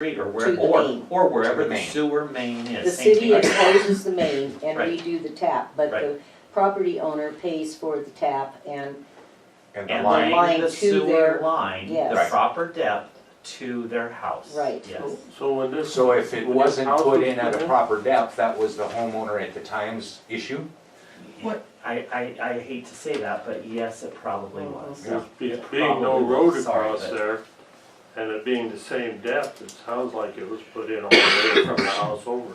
street or To where, the main. or wherever To the the main. sewer main is. The Same city thing. exposes the main and we Right. do the tap, but Right. the property owner pays for the tap and And And the line, line the to sewer their- line, the yes. proper depth to their house. Right. Yes. So when this. so if it when this wasn't house put was in at a proper depth, that was the homeowner at the time's issue? What- I hate to say that, but yes, it probably was. Yeah. It It being no probably road was. Sorry, across but- there, and it being the same depth, it sounds like it was put in all the way from the house over.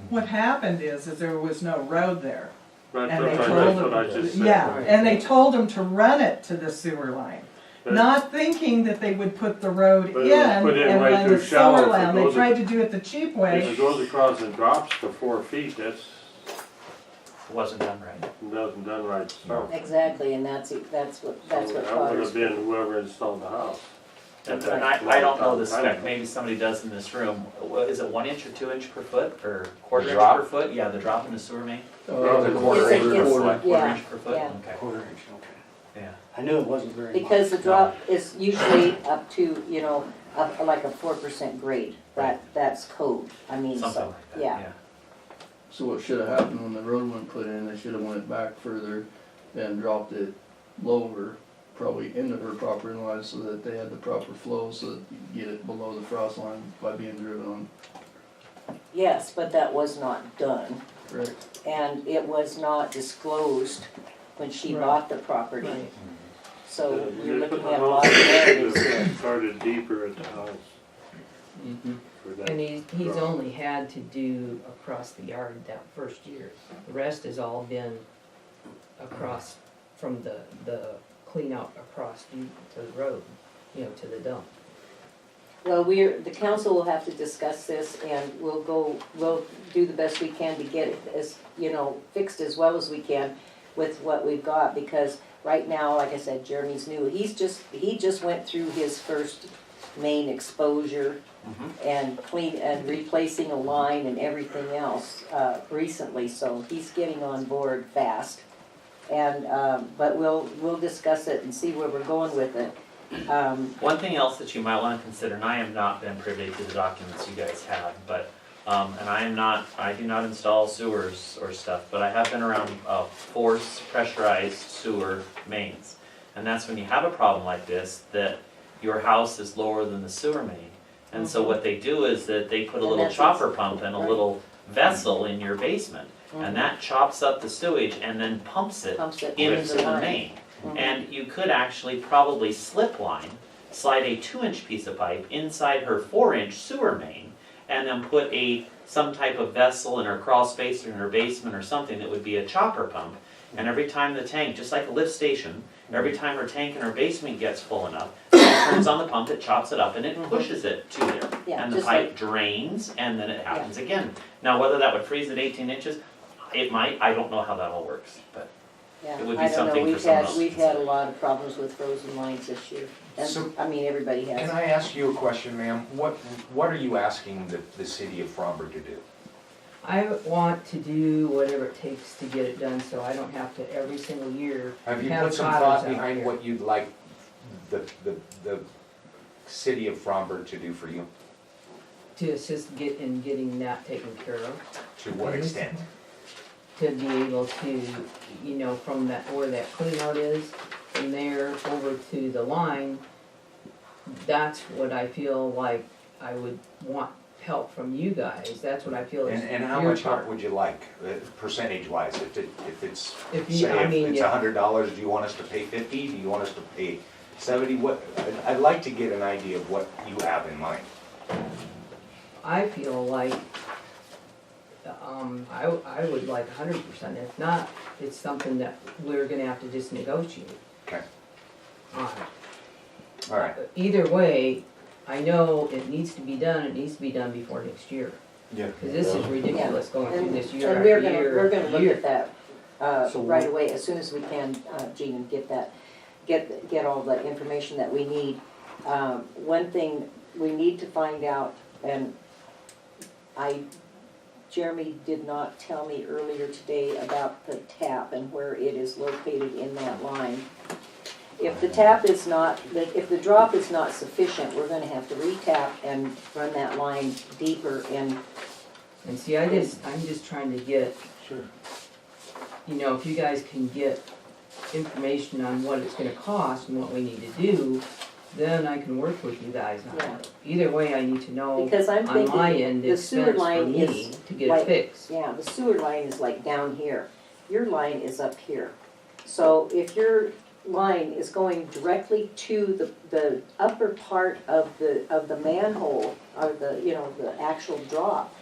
What happened is there was no road there. That's And they what told I him, just said. yeah, and they told him to run it to the sewer line. But- Not thinking that they would put the road But in it was put in and way run too the shallow sewer if it line. They goes- tried to do it the cheap If way. it goes across and drops to 4 feet, that's, Wasn't done right. doesn't done right stuff. exactly, and that's what That would have caused. been whoever installed the house. And That's I don't know the long time spec, ago. maybe somebody does in this room. Is it 1 inch or 2 inch per foot, or quarter The inch drop? per foot? Yeah, the drop in the sewer main? The quarter It's- inch it's- per foot. Quarter yeah, inch per foot, yeah. okay, Quarter inch, okay. yeah. I knew it wasn't very much. Because the drop is usually up to, you know, up like a 4% grade. That's code, I mean, Something so, like that, yeah. yeah. So what should have happened when the road went put in, they should have went back further and dropped it lower, probably into her property line so that they had the proper flow so that you could get it below the frost line by being driven on. Yes, but that was not done, Correct. and it was not disclosed when she Right. bought the property. Right. So They you're put looking the at a lot of house areas there. that started deeper at the house Mm-hmm. for that. And he's drop. only had to do across the yard that first year. The rest has all been across from the clean out across to the road, you know, to the dump. Well, the council will have to discuss this and we'll do the best we can to get it as, you know, fixed as well as we can with what we've got, because right now, like I said, Jeremy's new. He just went through his first main exposure and replacing a line and everything else, recently, so he's getting on board fast. And, but we'll discuss it and see where we're going with it. One thing else that you might want to consider, and I have not been privy to the documents you guys have, but, and I do not install sewers or stuff, but I have been around, force pressurized sewer mains. And that's when you have a problem like this, that your house is lower than the sewer main. And so what they do is that they put a And little that's chopper pump and a right. little vessel in your basement. And that chops up the sewage and then pumps it Pumps it into into the line. main. Mhm. And you could actually probably slip line, slide a 2 inch piece of pipe inside her 4 inch sewer main, and then put some type of vessel in her crawl space or in her basement or something that would be a chopper pump. And every time the tank, just like a lift station, every time her tank in her basement gets full enough, it turns on the pump, it chops it up, and it pushes it to there. Yeah, And the just pipe like- drains, and then it happens again. Now, whether that would freeze at 18 inches, it might, I don't know how that all works, but. Yeah, It would be I don't know, something for someone else to we've had a consider. lot of problems with frozen lines this year. So- And, I mean, everybody Can has. I ask you a question, ma'am? What are you asking the city of Fromberg to do? I want to do whatever it takes to get it done, so I don't have to every single year Have you have put some potters thought out behind here. what you'd like the city of Fromberg to do for you? To assist getting that taken care of. To what extent? To be able to, you know, from that, where that clean out is, from there over to the line, that's what I feel like I would want help from you guys. That's what I feel is And how your much help part. would you like, percentage wise? If it's, If you- say, I if mean, it's yeah. $100, do you want us to pay 50? Do you want us to pay 70? I'd like to get an idea of what you have in mind. I feel like, I would like 100%. If not, it's something that we're gonna have to just negotiate Okay, on. all right. Either way, I know it needs to be done before next year. Yeah. Cause this is ridiculous going through And, this year and after we're gonna, year we're gonna after look year. at that, So right what- away, as soon as we can, Gene, and get all the information that we need. One thing we need to find out, and Jeremy did not tell me earlier today about the tap and where it is located in that line. if the tap is not, if the drop is not sufficient, we're gonna have to re-tap and run that line deeper and, And see, I'm just trying to get, Sure. you know, if you guys can get information on what it's gonna cost and what we need to do, then I can work with you guys on Yeah. it. Either way, I need to know because I'm on my thinking end the the sewer expense for line me is to get it like- fixed. yeah, the sewer line is like down here. Your line is up here. So if your line is going directly to the upper part of the manhole, or the, you know, the actual drop,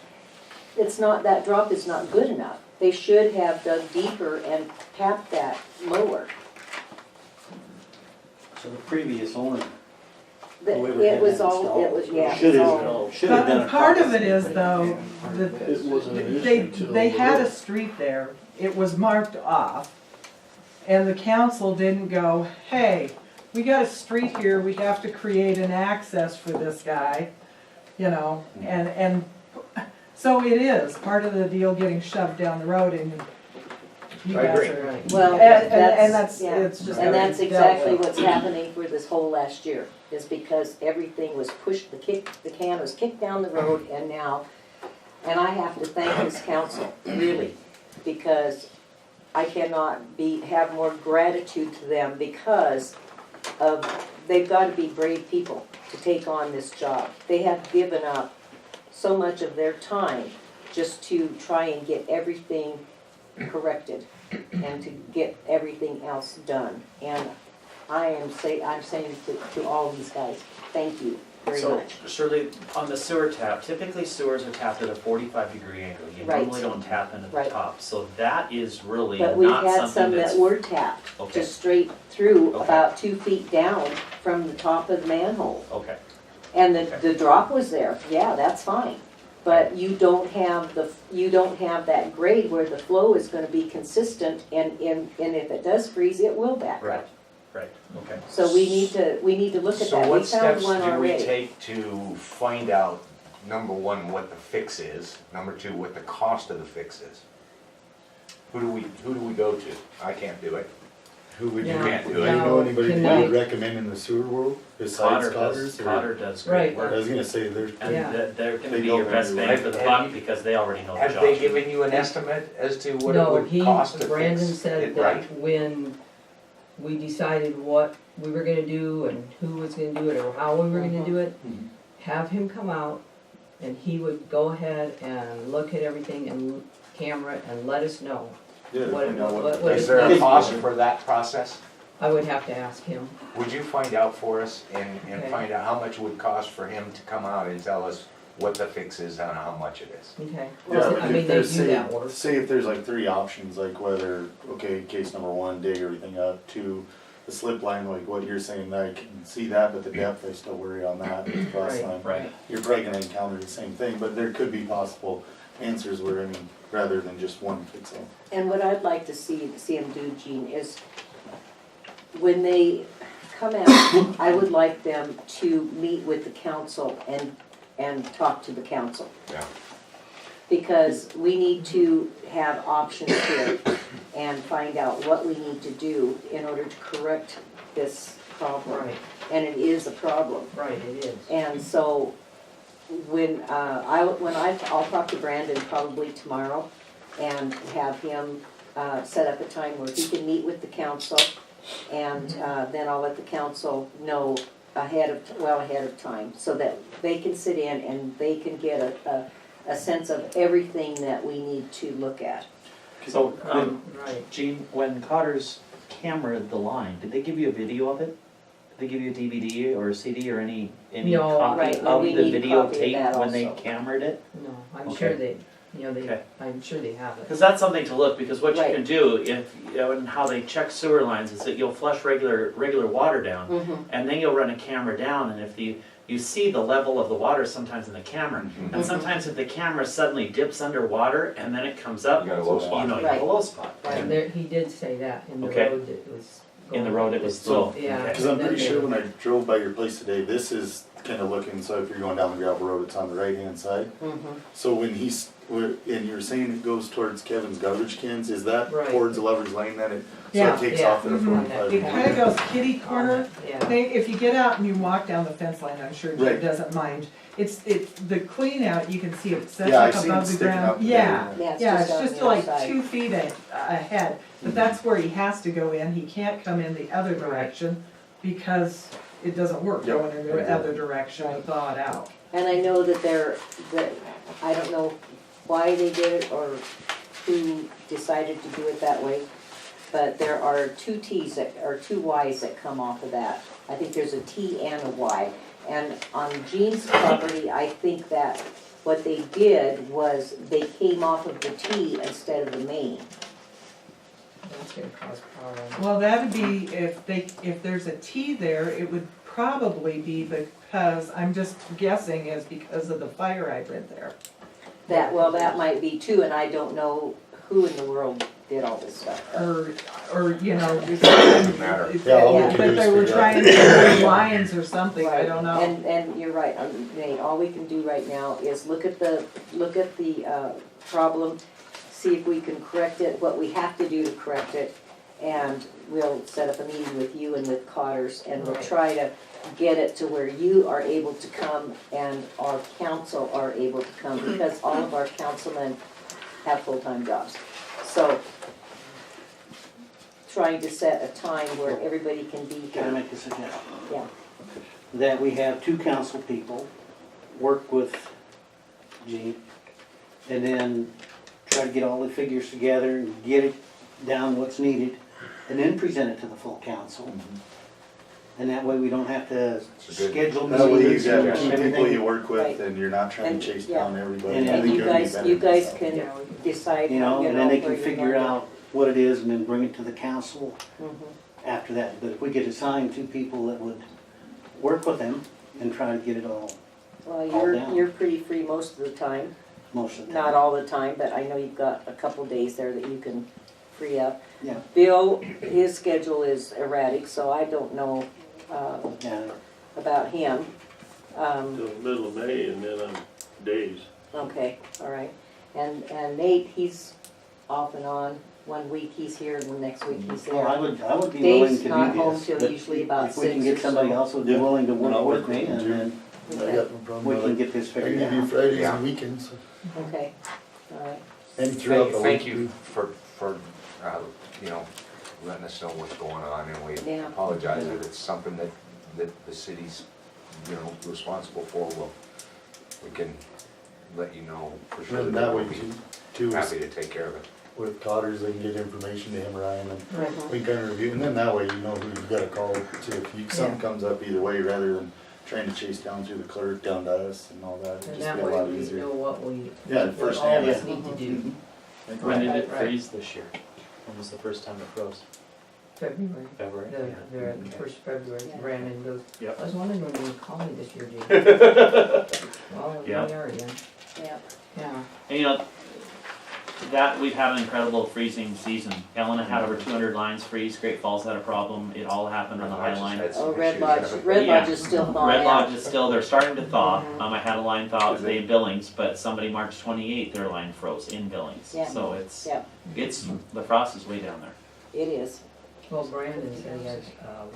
it's not, that drop is not good enough. They should have dug deeper and tapped that lower. So the previous owner The- Whoever It had was that all, it was, yeah. should it's all- have done But it. part of it is though, It wasn't an they, issue till they had a the- street there, it was marked off. And the council didn't go, hey, we got a street here, we have to create an access for this guy, you know, and so it is part of the deal getting shoved down the road and you I guys agree. are. Right. Well, And that's, yeah. it's just. And that's gotta be dealt exactly with. what's happening for this whole last year, is because everything was pushed, the can was kicked down the road, and now, and I have to thank this council, really, because I cannot have more gratitude to them because of, they've got to be brave people to take on this job. They have given up so much of their time just to try and get everything corrected and to get everything else done. And I'm saying to all these guys, thank you very So, much. Shirley, on the sewer tap, typically sewers are tapped at a 45-degree angle. You Right. normally don't tap into the Right. top. So that is really But we've not had something some that's. that were tapped, Okay. just straight through, Okay. about 2 feet down from the top of the manhole. Okay, And Okay. the drop was there, yeah, that's fine. But you don't have that grade where the flow is gonna be consistent, and if it does freeze, it will back right, up. right, okay. So we need to look at So that, we what found steps one do we already. take to find out, number one, what the fix is, number two, what the cost of the fix is? Who do we go to? I can't do it. Who would you, Yeah. do Can't do you it. Yeah. know anybody Can that you would we- recommend in the sewer world besides Cotter's? Cotter does Right. great I work. was gonna say, there's, And Yeah. they're gonna They be know your best very bang well. for the Have buck you- because they already know the Have job. they given you an estimate as to what it No, would he, cost to Brandon fix said it that right? when we decided what we were gonna do and who was gonna do it or how we were gonna do it, Mm-hmm. have him come out and he would go ahead and look at everything and camera it and let us know. yeah, What- I know what Is is there a it? cost for that process? I would have to ask him. Would you find out for us and Okay. find out how much it would cost for him to come out and tell us what the fix is and how much it is? Okay. Yeah, I mean, if they there's, do that work. say if there's like 3 options, like whether, okay, case number 1, dig everything up, 2, the slip line, like what you're saying, I can see that, but the depth, I still worry on that, with cross Right. line. Right. You're probably gonna encounter the same thing, but there could be possible answers where, I mean, rather than just one fix all. And what I'd like to see them do, Gene, is when they come out, I would like them to meet with the council and talk to the council. Yeah. Because we need to have options here and find out what we need to do in order to correct this problem. Right, And it is a problem. right, it is. And so, I'll talk to Brandon probably tomorrow and have him, set up a time where he can meet with the council. And, then I'll let the council know ahead of time, so that they can sit in and they can get a sense of everything that we need to look at. So, Right. Gene, when Cotter's cameraed the line, did they give you a video of it? Did they give you a DVD or a CD or any No. copy Right, of we the need a copy of videotape that when they also. cameraed it? No, I'm Okay. sure they, Okay. I'm sure they have it. Because that's something to look, because what you Right. can do, if, and how they check sewer lines, is that you'll flush regular water down, Mm-hmm. and then you'll run a camera down, and if you see the level of the water sometimes in the camera, Mhm. and sometimes if the camera suddenly dips underwater and then it comes up, You got a low spot. you know, you have a Right. low spot. And there, he did say that in the Okay. road that was. In the going. road it was So- low. Yeah. Okay. Cause I'm pretty sure when I drove by your place today, this is kinda looking, so if you're going down the gravel road, it's on the right-hand side. So when and you're saying it goes towards Kevin's garbage cans, is that Right. towards the Lover's Lane then? So Yeah. it takes Yeah. off at a Mhm. 45 It corner? kinda goes kitty corner. Yeah. If you get out and you walk down the fence line, I'm sure Jim Right. doesn't mind. It's the clean out, you can see it sets Yeah, I up seen it above the sticking ground. out there. Yeah, Yeah, yeah, it's it's just just on the like outside. 2 feet ahead. But that's where he has to go in. He can't come in the other direction because it doesn't work Yep. going in the other direction and thaw it out. And I know that I don't know why they did it or who decided to do it that way, but there are 2 T's or 2 Y's that come off of that. I think there's a T and a Y. And on Jean's property, I think that what they did was they came off of the T instead of the main. That's gonna cause problems. Well, that'd be, if there's a T there, it would probably be because, I'm just guessing, is because of the fire hydrant there. That might be too, and I don't know who in the world did all this stuff. Or, you know, Doesn't matter. Yeah, all we but can do is they were figure out- trying to do lines or something, I don't know. And you're right, Nate, all we can do right now is look at the problem, see if we can correct it, what we have to do to correct it, and we'll set up a meeting with you and with Cotters, and we'll Right. try to get it to where you are able to come and our council are able to come, because all of our councilmen have full-time jobs. So, trying to set a time where everybody can be Can I here. make a suggestion? Yeah. That we have 2 council people work with Gene, and then try to get all the figures together and get it down what's needed, and then present it to the full council. And that way we don't have to It's a good- schedule That way you meetings got and 2 people everything. you work Right. with and you're not trying And- to chase yeah. down everybody. And I And think you it would be guys, better you this guys way. can Yeah, we can- decide, You know, and then they can where you're figure going. out what it is and then bring it to the council Mhm. after that. But if we could assign 2 people that would work with them and try to get it all, Well, all down. you're pretty free most of the time, most of the time. not all the time, but I know you've got a couple days there that you can free up. Yeah. Bill, his schedule is erratic, so I don't know, Yeah, about him. Till the middle of May and then on days. Okay, all right. And Nate, he's off and on. 1 week he's here and the next week he's well, I there. would be willing Dave's to not do home this, till but usually about if we can 6 get or somebody so. else who'd be Yeah. willing to And work I'll with work me, with them and too. then I Okay, got no problem we with can it. get this I figured can give you out. Fridays Yeah. and weekends, okay, all right. and throughout the week. Thank you for, you know, letting us know what's going on, and we Yeah. apologize if it's something that the city's, you know, responsible for. We can let you know for sure. And that that way we'll be too, is happy to take care of it. with Cotters, they can get information to him, Ryan, and Mhm. we can kind of review, and then that way you know who you gotta call to if something comes up either way, rather than trying to chase down through the clerk, down to us and all that. It'd And just that be a way lot we easier. know what we, Yeah, what first all hand. of us need to do. When did it Right. freeze this year? When was the first time it froze? February, February? the first February, Yeah. Brandon goes, Yep. I was wondering when you would call me this year, Jane. Well, we Yeah. are again, Yeah. yeah. And you know, that, we've had an incredible freezing season. Helena had over 200 lines freeze, Great Falls had a problem, it all happened on the High Line. Oh, Red Lodge is still thawing Red out. Lodge is still, they're starting to thaw. Mhm. I had a line thaw today in Billings, but somebody March 28th, their line froze in Billings. Yeah. So it's, Yeah. the frost is way down there. It is. Well, Brandon said he has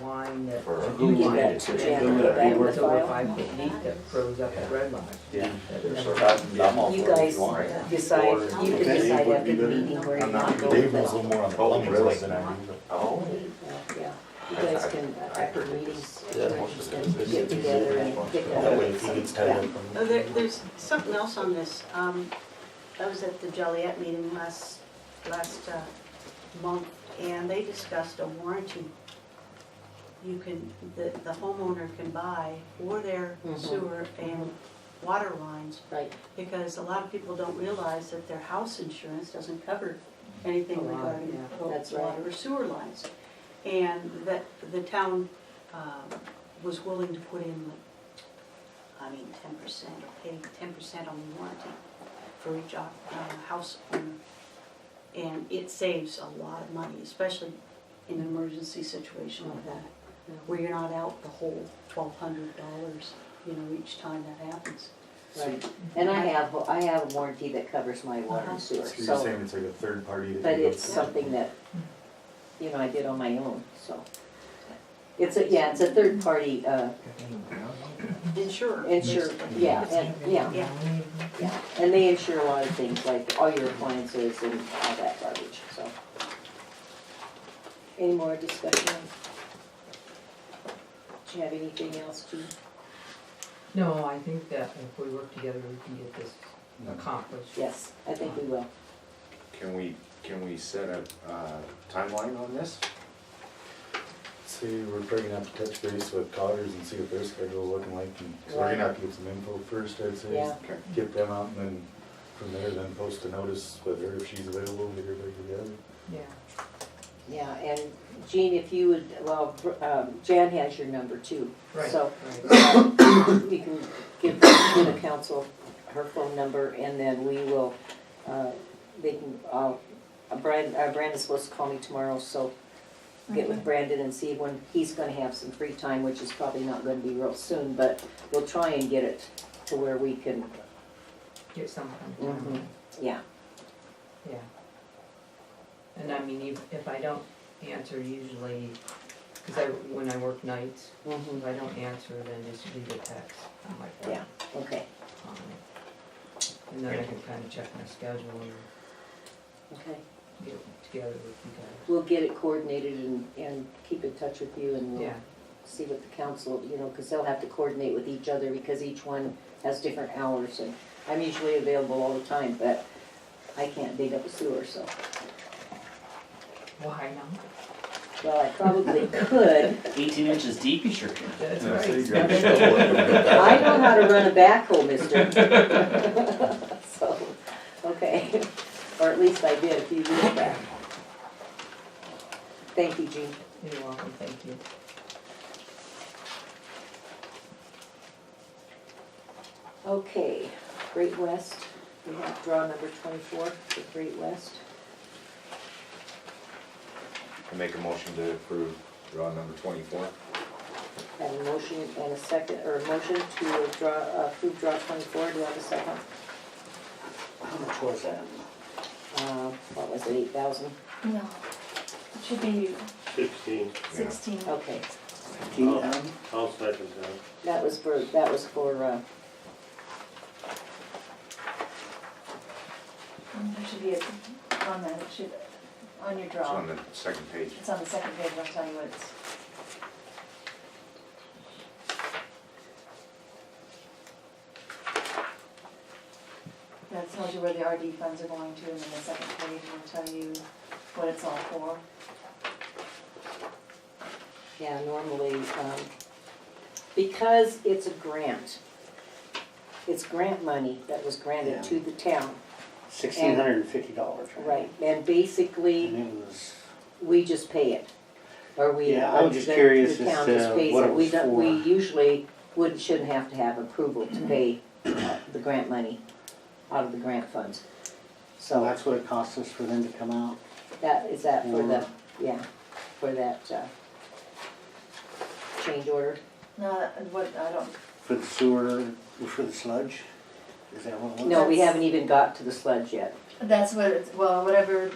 wine that, For- a You blue give wine, that to Jan, Who would put it that in the that's over file. 5 foot deep that froze up at Red Lodge. Yeah. That So never- I'm all You for it if guys you want. decide, you can Okay. decide Would after be the better. meeting where you I'm not want to go. Dave with knows a that. little more on the Oh, plumbing really? stuff than I do, Oh, Yeah, you guys can, after meetings, Yeah. and get together and pick but up. that way if he gets tied up. Oh, there's something else on this. I was at the Joliet meeting last month, and they discussed a warranty. You can, the homeowner can buy for their Mhm. sewer and water lines, Right, because a lot of people don't realize that their house insurance doesn't cover anything A lot, regarding yeah. That's right. water or sewer lines. And that the town was willing to put in, 10%, or pay 10% on the warranty for each house owner. And it saves a lot of money, especially in an emergency situation like that, where you're not out the whole $1,200, you know, each time that happens. Right, and I have a warranty that covers my water and sewer, So you're so, saying it's like a third party that. but you go it's to? something that, you know, I did on my own, so. It's a third party, Insure. yeah, and they insure a lot of things, like all your appliances and all that garbage, so. Any more discussion? Do you have anything else, Jean? No, I think that if we work together, we can get this accomplished. Yes, I think we will. Can we set a timeline on this? See, we're probably gonna have to touch base with Cotters and see what their schedule's looking like, and so we're gonna have to get some info first, I'd say. Yeah. Okay. Get them out, and then from there, then post a notice with her if she's available, get everybody together. Yeah. Yeah, and Jean, if you would, well, Jan has your number too. Right, So right. you can give the council her phone number, and then we will, they can, Brandon's supposed to call me tomorrow, so get with Brandon and see when he's gonna have some free time, which is probably not gonna be real soon, but we'll try and get it to where we can, Get something. Mhm. yeah. Yeah. And I mean, if I don't answer usually, because when I work nights, if I don't answer, then just leave a text on my phone. Yeah, okay, And then I can kind of check my schedule and okay. get together with you guys. We'll get it coordinated and keep in touch with you, and we'll Yeah, see what the council, you know, because they'll have to coordinate with each other because each one has different hours, and I'm usually available all the time, but I can't dig up a sewer, so. why not? Well, I probably could. 18 inches deep, you sure can. That's Yeah, so you right. grab a shovel and do that. I know how to run a backhoe, mister. So, okay, or at least I did a few years back. Thank you, Jean. You're welcome, thank you. Okay, Great West, we have draw number 24 for Great West. I make a motion to approve draw number 24. Have a motion and a second, or a motion to approve draw 24, do I have a second? How much was that? What was it, 8,000? No, it should be 16, 16. Okay, 15,000? I'll second that. that was for, There should be on that, it should, on your It's draw. on the second page. It's on the second page, I'll tell you what it's. That tells you where the RD funds are going to, and then the second page will tell you what it's all for. yeah, normally, because it's a grant, it's grant money that was granted Yeah. to the town, $1,650. right? And basically, And it was, we just pay it, or we. Yeah, I was just the- curious the town as just to pays what it. it We was don't- We for. usually shouldn't have to have approval to pay the grant money out of the grant funds. so So that's what it costs us for them to come out. is that for the, yeah, for that change order? No, what, I don't, For the sewer, for the sludge? Is that what it was? No, we haven't even got to the sludge yet. that's what it's, well, whatever,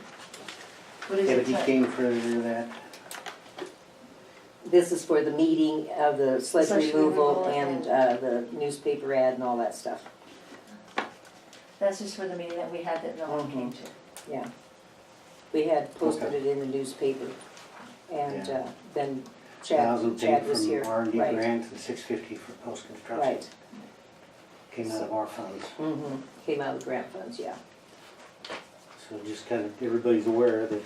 what is Yeah, it? but he came for that. This is for the meeting of the sludge Sludge removal removal and the newspaper ad and all that stuff. That's just for the meeting that we had that no one came to. Yeah. We had posted Okay. it in the newspaper, and Yeah. then Chad 1,000 Chad paid was here. from R&D Right, grant and $650 for post-construction. right. Came out of our funds. Mm-hmm. Came out of the grant funds, yeah. So just kind of, everybody's aware that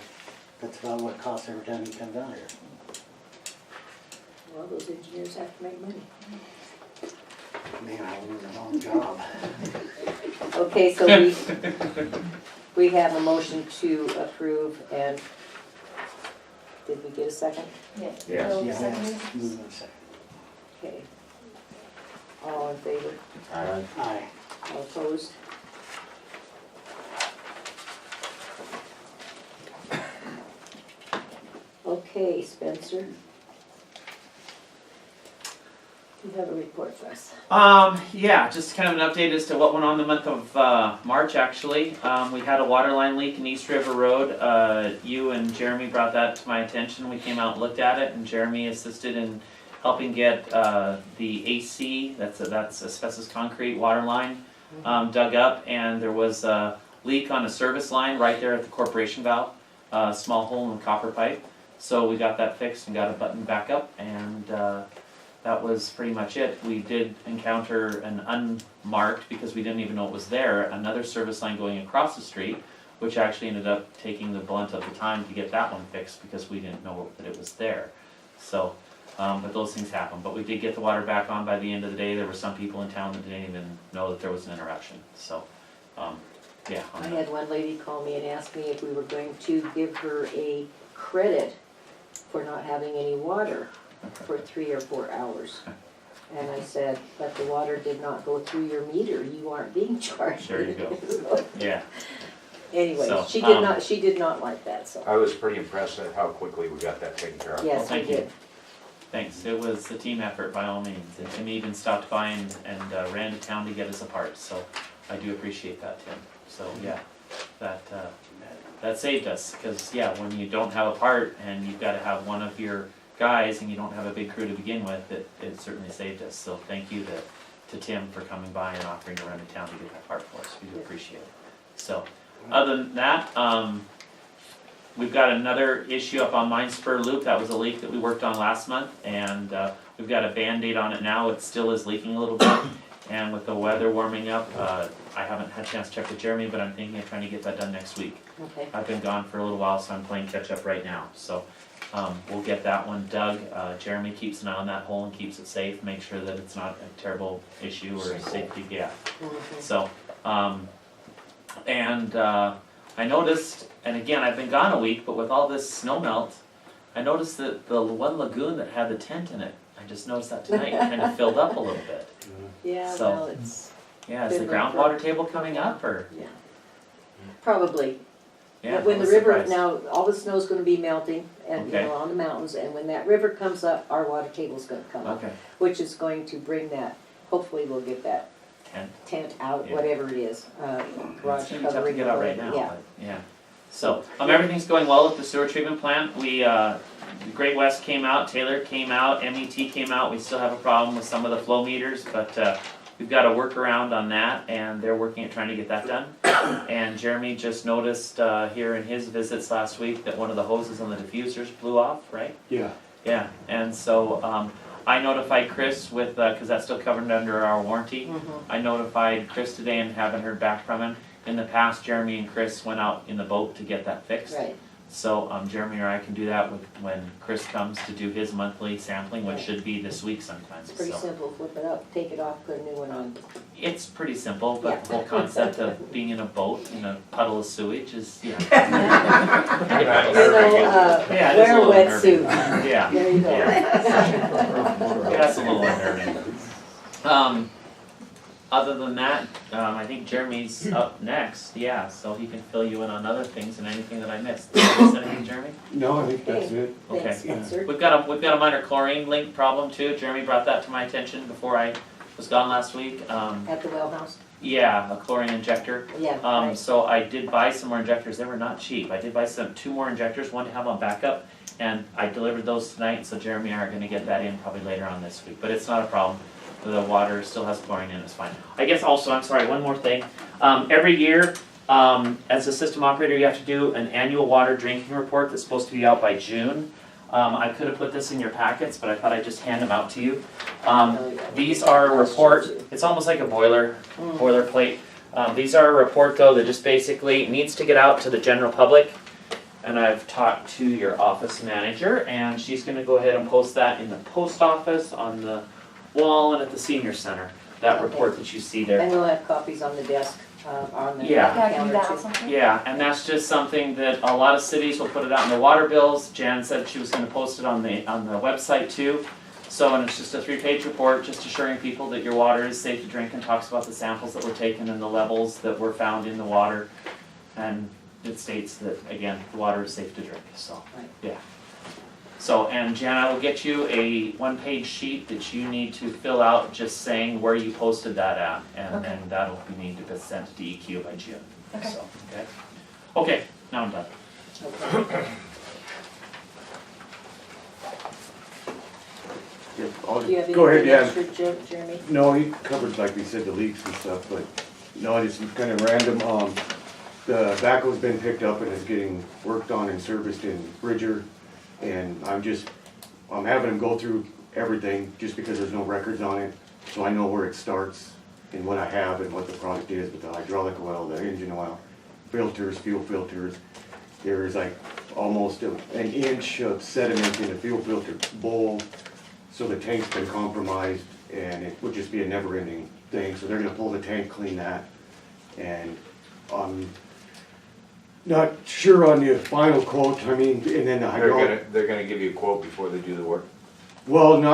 that's about what it costs every time he comes out here. Well, those engineers have to make money. Man, I was in the wrong job. Okay, so we have a motion to approve, and did we get a second? Yeah. Yes. So, Yeah, seconded? move in a second. Okay. All in favor? Aye. All opposed? Okay, Spencer. You have a report for us. Yeah, just kind of an update as to what went on the month of March, actually. We had a water line leak in East River Road. You and Jeremy brought that to my attention. We came out and looked at it, and Jeremy assisted in helping get the AC, that's asbestos concrete water line, dug up, and there was a leak on a service line right there at the corporation valve, a small hole in the copper pipe. So we got that fixed and got it buttoned back up, and that was pretty much it. We did encounter an unmarked, because we didn't even know it was there, another service line going across the street, which actually ended up taking the blunt of the time to get that one fixed because we didn't know that it was there. So, but those things happen. But we did get the water back on by the end of the day. There were some people in town that didn't even know that there was an interruption. So, yeah. I had one lady call me and ask me if we were going to give her a credit for not having any water for 3 or 4 hours. And I said, but the water did not go through your meter, you aren't being charged. There you go. So, Yeah. anyway, So, she did not like that, so, I was pretty impressed at how quickly we got that taken care of. Well, yes, we thank you. did. Thanks. It was a team effort by all means. And Tim even stopped by and ran to town to get us a part. So I do appreciate that, Tim. So yeah, that saved us. Because yeah, when you don't have a part and you've got to have one of your guys and you don't have a big crew to begin with, it certainly saved us. So thank you to Tim for coming by and offering to run to town to get that part for us. We do appreciate it. So other than that, we've got another issue up on Mine Spur Loop. That was a leak that we worked on last month, and we've got a Band-Aid on it now. It still is leaking a little bit, and with the weather warming up, I haven't had a chance to check with Jeremy, but I'm thinking of trying to get that done next week. Okay, I've been gone for a little while, so I'm playing catch-up right now. So we'll get that one dug. Jeremy keeps an eye on that hole and keeps it safe, make sure that it's not a terrible issue or a safety gap. mhm. So, I noticed, and again, I've been gone a week, but with all this snow melt, I noticed that the one lagoon that had the tent in it, I just noticed that tonight, kind of filled up a little bit. Yeah, So- well, it's, Yeah, is the Been rough. groundwater table coming up, or? yeah, probably. Yeah, But when I the was river, surprised. now, all the snow's gonna be melting, and, you Okay. know, on the mountains, and when that river comes up, our water table's gonna come up, Okay, which is going to bring that, hopefully we'll get that tent. tent out, Yeah. whatever it is, garage It's tough to covering, get out right whatever, now, yeah. but, yeah. So, everything's going well at the sewer treatment plant. We, Great West came out, Taylor came out, MET came out. We still have a problem with some of the flow meters, but, we've got a workaround on that, and they're working at trying to get that done. And Jeremy just noticed, here in his visits last week that one of the hoses on the diffusers blew off, right? Yeah. Yeah, and so, I notified Chris with, cause that's still covered under our warranty. Mhm. I notified Chris today and haven't heard back from him. In the past, Jeremy and Chris went out in the boat to get that fixed. Right, So, Jeremy or I can do that when Chris comes to do his monthly sampling, which Right. should be this week sometime, it's pretty so. simple, flip it up, take it off, put a new one on. It's pretty simple, but Yeah. the whole concept of being in a boat in a puddle of sewage is, yeah. You know, Yeah, it is a wear a little wetsuit, Yeah, there you go. yeah, that's a little unnerving. Other than that, I think Jeremy's up next, yeah, so he can fill you in on other things and anything that I missed. Did I miss anything, Jeremy? No, I think that's it. Okay. Thanks, Spencer. We've got a minor chlorine link problem too. Jeremy brought that to my attention before I was gone last week. At the well house, Yeah, a chlorine injector. yeah, right. So I did buy some more injectors. They were not cheap. I did buy two more injectors, one to have on backup, and I delivered those tonight. So Jeremy and I are going to get that in probably later on this week. But it's not a problem. The water still has chlorine in it. It's fine. I guess also, I'm sorry, one more thing. Every year, as a system operator, you have to do an annual water drinking report that's supposed to be out by June. I could have put this in your packets, but I thought I'd just hand them out to you. These are a report. It's almost like a boilerplate. These are a report, though, that just basically needs to get out to the general public. And I've talked to your office manager, and she's going to go ahead and post that in the post office, on the wall, and at the senior center. That report that you see there. And we'll have copies on the desk, on the Yeah. Yeah, can you do counter that too. or something? Yeah, and that's just something that a lot of cities will put it out in their water bills. Jan said she was going to post it on the website too. So, and it's just a 3-page report, just assuring people that your water is safe to drink, and talks about the samples that were taken and the levels that were found in the water. And it states that, again, the water is safe to drink, so, Right. yeah. So, and Jan, I will get you a one-page sheet that you need to fill out, just saying where you posted that at, Okay. and that'll be need to be sent to DEQ by June. Okay. So, okay. Okay, now I'm done. Okay. I'll- Do you have Go ahead, anything Dan. extra, Jeremy? No, he covered, like we said, the leaks and stuff, but, no, it's kind of random, the backhoe's been picked up and is getting worked on and serviced in Bridger, and I'm having him go through everything, just because there's no records on it, so I know where it starts, and what I have, and what the product is, with the hydraulic oil, the engine oil, filters, fuel filters, there's like almost an inch of sediment in the fuel filter bowl, so the tank's been compromised, and it would just be a never-ending thing, so they're gonna pull the tank, clean that, and I'm not sure on the final quote, I mean, and then the hydraulic. They're gonna give you a quote before they do the work? Well,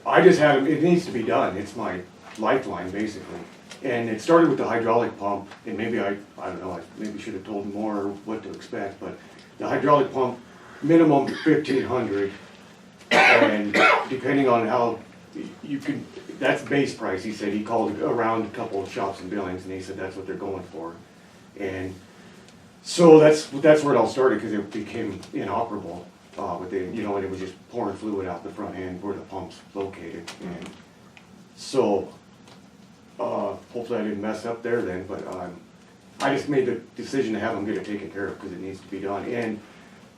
I just had him, it needs to be done, it's my lifeline, basically. And it started with the hydraulic pump, and maybe I don't know, I maybe should have told him more what to expect, but the hydraulic pump, minimum 1,500. And depending on how, you can, that's base price, he said, he called around a couple of shops and billings, and he said that's what they're going for. And so that's where it all started, because it became inoperable, and it was just pouring fluid out the front end where the pump's located, and so, hopefully I didn't mess up there then, but, I just made the decision to have him get it taken care of, because it needs to be done, and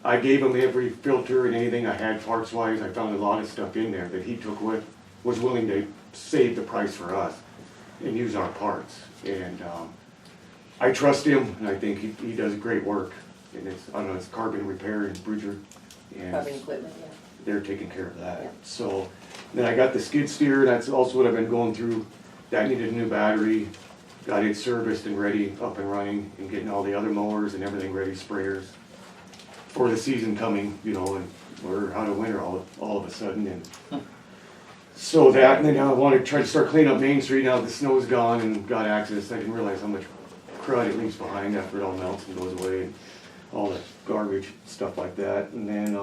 I gave him every filter and anything I had parts wise. I found a lot of stuff in there that he took was willing to save the price for us and use our parts. And I trust him, and I think he does great work. And it's carbon repair in Bridger. And Carbon equipment, yeah. they're taking care of that. Yeah. So then I got the skid steer, that's also what I've been going through. That needed a new battery, got it serviced and ready, up and running, and getting all the other mowers and everything ready, sprayers, for the season coming, and we're out of winter all of a sudden, and so that, and then I want to try to start cleaning up Main Street now that the snow's gone and got access. I didn't realize how much crud it leaves behind after it all melts and goes away, and all the garbage, stuff like that. And then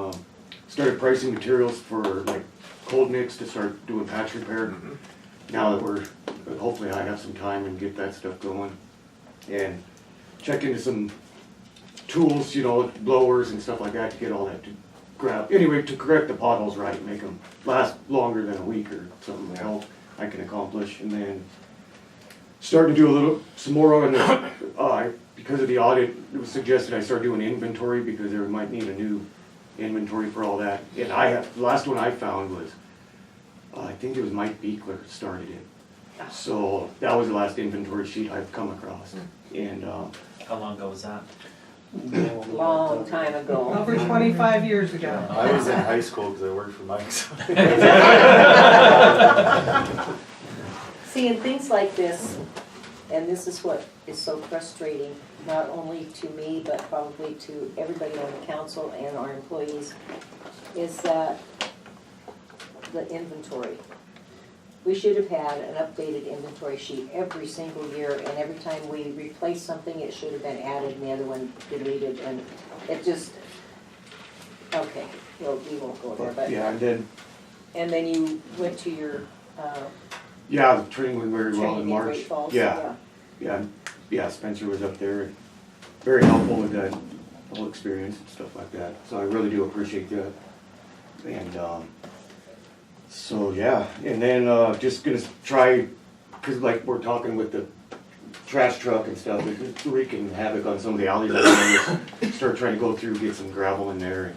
started pricing materials for like cold mix to start doing patch repair. Now that hopefully I have some time and get that stuff going, and check into some tools, blowers and stuff like that to get all that to correct the potholes right, make them last longer than a week or something to help I can accomplish. And then starting to do some more on the, because of the audit, it was suggested I start doing inventory, because there might need a new inventory for all that. And the last one I found was, I think it was Mike Beekler started it. So that was the last inventory sheet I've come across. And How long ago was that? Long time ago. Over 25 years ago. I was in high school because I worked for Mike's. See, and things like this, and this is what is so frustrating, not only to me, but probably to everybody on the council and our employees, is that the inventory. We should have had an updated inventory sheet every single year, and every time we replace something, it should have been added and the other one deleted, and it just, okay, well, we won't go there, but. yeah, And then you went to your, yeah, the training went very well training in in March. Great Falls, Yeah, Spencer was up there, and very helpful with that whole experience and stuff like that. So I really do appreciate that. And so yeah, and then just gonna try, cause like we're talking with the trash truck and stuff, it's wreaking havoc on some of the alleyways. Start trying to go through, get some gravel in there, and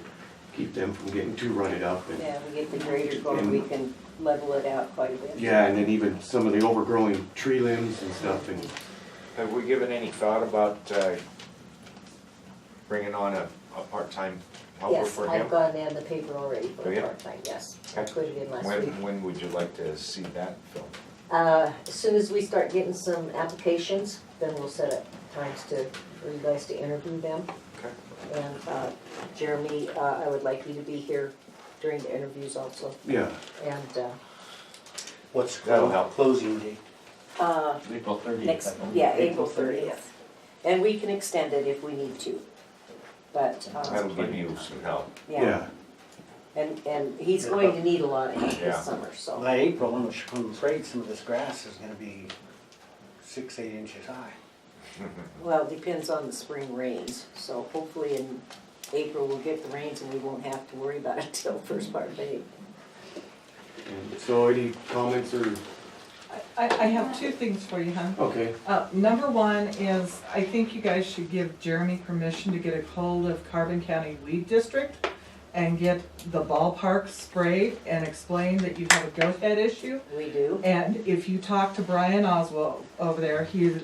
keep them from getting too rutted up. And, yeah, we get the grader going, we can level it out quite a bit. yeah, and then even some of the overgrowing tree limbs and stuff. And Have we given any thought about bringing on a part-time helper Yes, for him? I've gone in the paper already for Oh, yeah? part-time, yes. I put it in last week. When would you like to see that film? As soon as we start getting some applications, then we'll set up times for you guys to interview them. Okay. And Jeremy, I would like you to be here during the interviews also. yeah, And What's That'll help. closing date? April 30th. next, yeah, April 30th. And we can extend it if we need to. But, That'll give you some help. yeah. And he's going to need a lot of help Yeah. this summer, so. By April, when I'm afraid some of this grass is gonna be 6, 8 inches high. Well, it depends on the spring rains, so hopefully in April we'll get the rains and we won't have to worry about it till first part of May. And so any comments or, I have two things for you, hon. okay, Number one is, I think you guys should give Jeremy permission to get a hold of Carbon County Weed District and get the ballpark sprayed and explain that you have a goat head issue. We do. And if you talk to Brian Oswald over there, he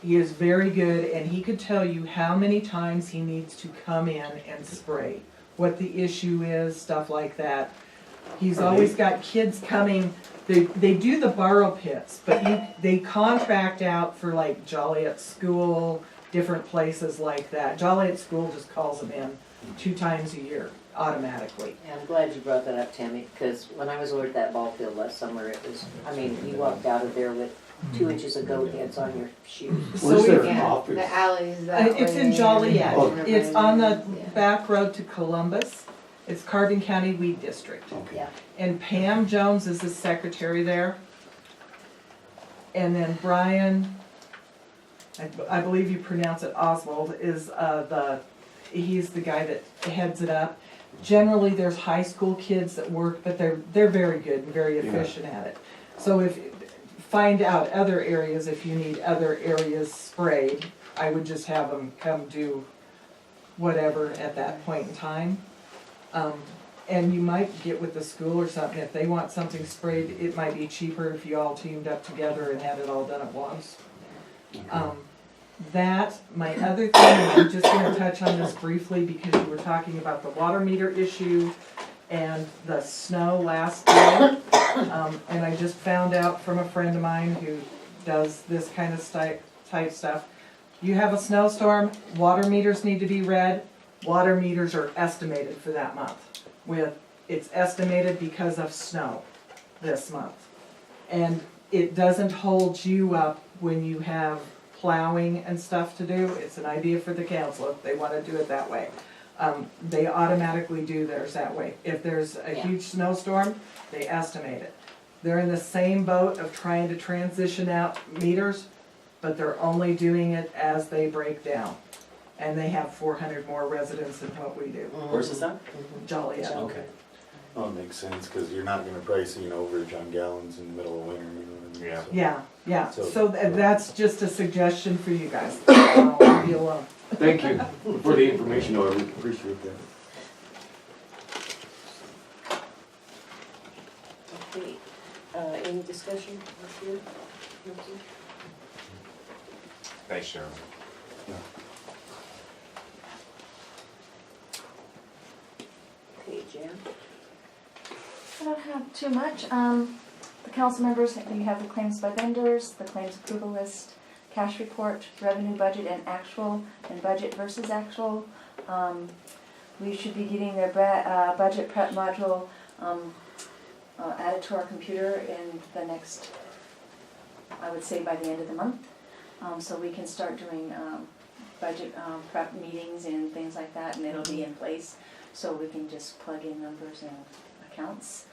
is very good, and he could tell you how many times he needs to come in and spray, what the issue is, stuff like that. He's always got kids coming, they do the borrow pits, but they contract out for like Joliet School, different places like that. Joliet School just calls them in 2 times a year automatically. And I'm glad you brought that up, Tammy, because when I was over at that ball field last summer, it was, I mean, you walked out of there with 2 inches of goat heads on your shoes. where's their yeah, office? The alleys that It's in way. Joliet, Oh. it's on the Yeah. back road to Columbus, it's Carbon County Weed District. Okay. Yeah. And Pam Jones is the secretary there. And then Brian, I believe you pronounce it Oswald, is he's the guy that heads it up. Generally, there's high school kids that work, but they're very good and very efficient at it. So find out other areas, if you need other areas sprayed, I would just have them come do whatever at that point in time. And you might get with the school or something, if they want something sprayed, it might be cheaper if you all teamed up together and had it all done at once. My other thing, and I'm just gonna touch on this briefly because you were talking about the water meter issue and the snow last day. And I just found out from a friend of mine who does this kind of type stuff. You have a snowstorm, water meters need to be read, water meters are estimated for that month. It's estimated because of snow this month. And it doesn't hold you up when you have plowing and stuff to do. It's an idea for the council if they wanna do it that way. They automatically do theirs that way. If there's a huge snowstorm, they estimate it. They're in the same boat of trying to transition out meters, but they're only doing it as they break down. And they have 400 more residents than what we do. Where's this at? Joliet. Okay. Well, it makes sense, cause you're not gonna probably see an overage on gallons in the middle of winter, you know what I mean? Yeah. Yeah, So- so that's just a suggestion for you guys. I'll leave you alone. Thank you for the information, though, I really appreciate that. Okay, any discussion up here? Nothing? Thanks, Cheryl. Okay, Jan? I don't have too much. The council members, you have the claims by vendors, the claims approval list, cash report, revenue budget and budget versus actual. We should be getting their budget prep module added to our computer in the next, I would say by the end of the month. So we can start doing budget prep meetings and things like that, and it'll be in place. So we can just plug in numbers and accounts.